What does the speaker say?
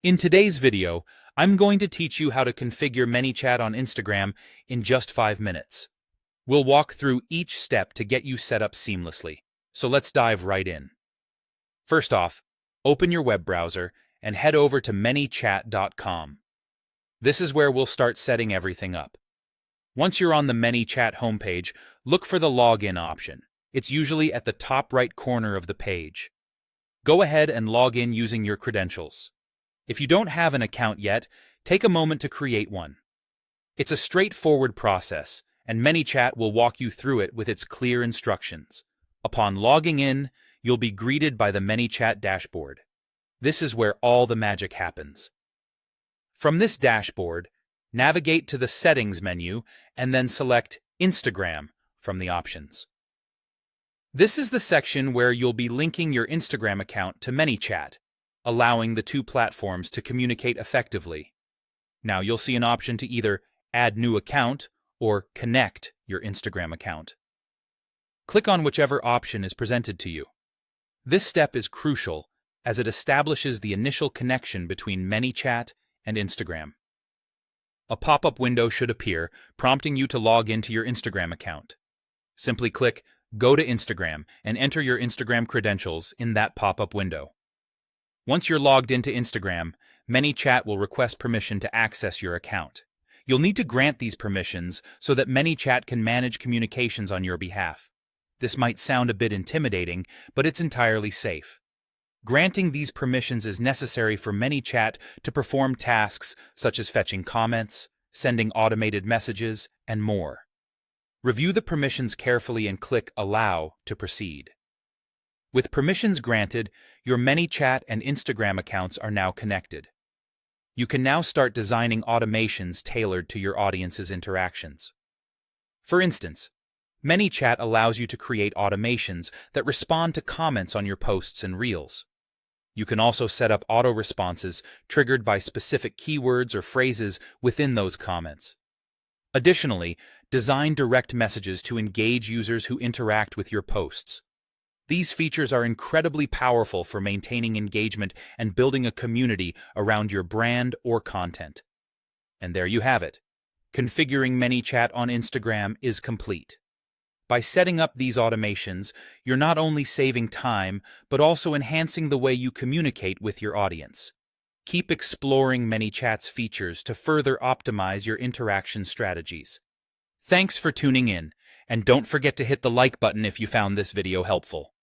In today's video, I'm going to teach you how to configure Manychat on Instagram in just 5 minutes. We'll walk through each step to get you set up seamlessly. So let's dive right in. First off, open your web browser and head over to manychat.com. This is where we'll start setting everything up. Once you're on the Manychat homepage, look for the login option. It's usually at the top right corner of the page. Go ahead and log in using your credentials. If you don't have an account yet, take a moment to create one. It's a straightforward process, and Manychat will walk you through it with its clear instructions. Upon logging in, you'll be greeted by the Manychat dashboard. This is where all the magic happens. From this dashboard, navigate to the Settings menu and then select Instagram from the options. This is the section where you'll be linking your Instagram account to Manychat, allowing the two platforms to communicate effectively. Now you'll see an option to either add new account or connect your Instagram account. Click on whichever option is presented to you. This step is crucial as it establishes the initial connection between Manychat and Instagram. A pop-up window should appear, prompting you to log into your Instagram account. Simply click Go to Instagram and enter your Instagram credentials in that pop-up window. Once you're logged into Instagram, Manychat will request permission to access your account. You'll need to grant these permissions so that Manychat can manage communications on your behalf. This might sound a bit intimidating, but it's entirely safe. Granting these permissions is necessary for Manychat to perform tasks such as fetching comments, sending automated messages, and more. Review the permissions carefully and click Allow to proceed. With permissions granted, your Manychat and Instagram accounts are now connected. You can now start designing automations tailored to your audience's interactions. For instance, Manychat allows you to create automations that respond to comments on your posts and reels. You can also set up auto-responses triggered by specific keywords or phrases within those comments. Additionally, design direct messages to engage users who interact with your posts. These features are incredibly powerful for maintaining engagement and building a community around your brand or content. And there you have it. Configuring Manychat on Instagram is complete. By setting up these automations, you're not only saving time, but also enhancing the way you communicate with your audience. Keep exploring Manychat's features to further optimize your interaction strategies. Thanks for tuning in, and don't forget to hit the like button if you found this video helpful.